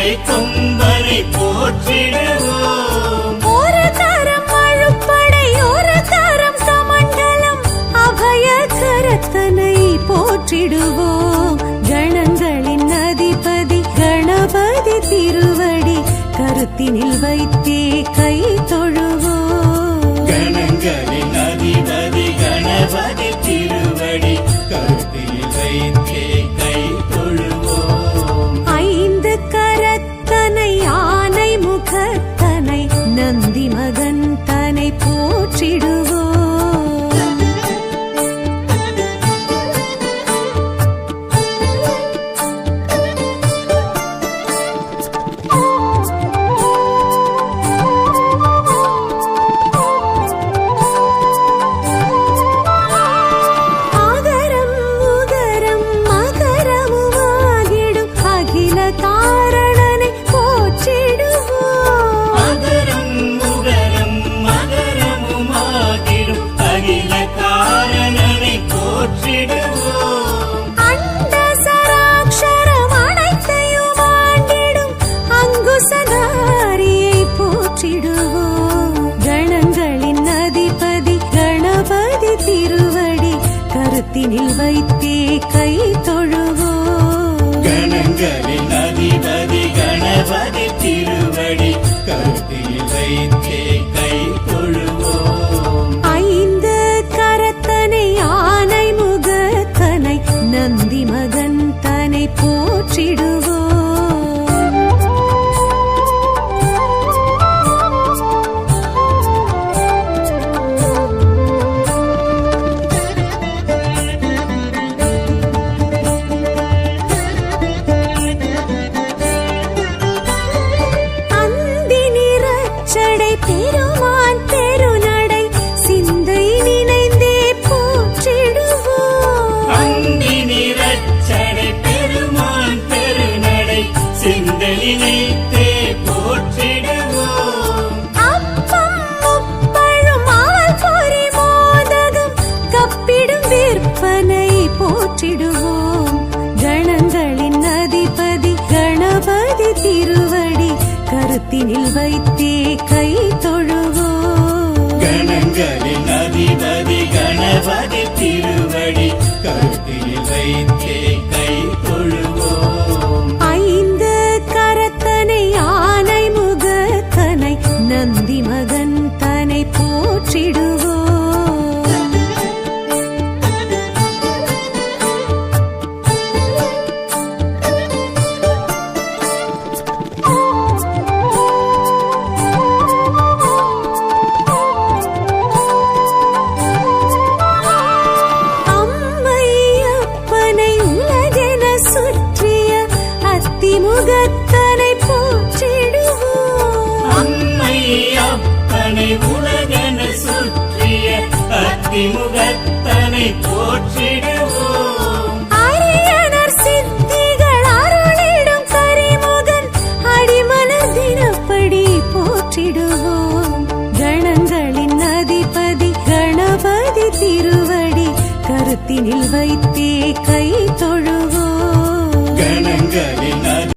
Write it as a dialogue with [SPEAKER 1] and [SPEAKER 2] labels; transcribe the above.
[SPEAKER 1] மழை கொம்பனை போற்றிடுவோம்.
[SPEAKER 2] ஒரு தரம் அழுப்படை ஒரு தரம் கமண்டலம் அபய கரத்தனை போற்றிடுவோம். கணங்களின் அதிபதி கணபதி திருவடி கருத்தினில் வைத்தே கை தொழுவோம்.
[SPEAKER 1] கணங்களின் அதிபதி கணபதி திருவடி கருத்தினில் வைத்தே கை தொழுவோம்.
[SPEAKER 2] ஐந்து கரத்தனை ஆனை முகத்தனை நந்தி மகன் தனை போற்றிடுவோம். கணங்களின் அதிபதி கணபதி திருவடி கருத்தினில் வைத்தே கை தொழுவோம்.
[SPEAKER 1] கணங்களின் அதிபதி கணபதி திருவடி கருத்தினில் வைத்தே கை தொழுவோம்.
[SPEAKER 2] ஐந்து கரத்தனை ஆனை முகத்தனை நந்தி மகன் தனை போற்றிடுவோம். பெருமான் பெருநடை சிந்தை நினைந்தே போற்றிடுவோம்.
[SPEAKER 1] அந்தி நிறச்சடை பெருமான் பெருநடை சிந்தை நினைத்தே போற்றிடுவோம்.
[SPEAKER 2] அப்பம் முப்பழும் ஆல் பொறி மோதகம் கப்பிடும் விற்பனை போற்றிடுவோம். கணங்களின் அதிபதி கணபதி திருவடி கருத்தினில் வைத்தே கை தொழுவோம்.
[SPEAKER 1] கணங்களின் அதிபதி கணபதி திருவடி கருத்தினில் வைத்தே கை தொழுவோம்.
[SPEAKER 2] ஐந்து கரத்தனை ஆனை முகத்தனை நந்தி மகன் தனை போற்றிடுவோம். முகத்தனை போற்றிடுவோம்.
[SPEAKER 1] அம்மை அப்பனை உலகென சுற்றிய அத்திமுகத்தனை போற்றி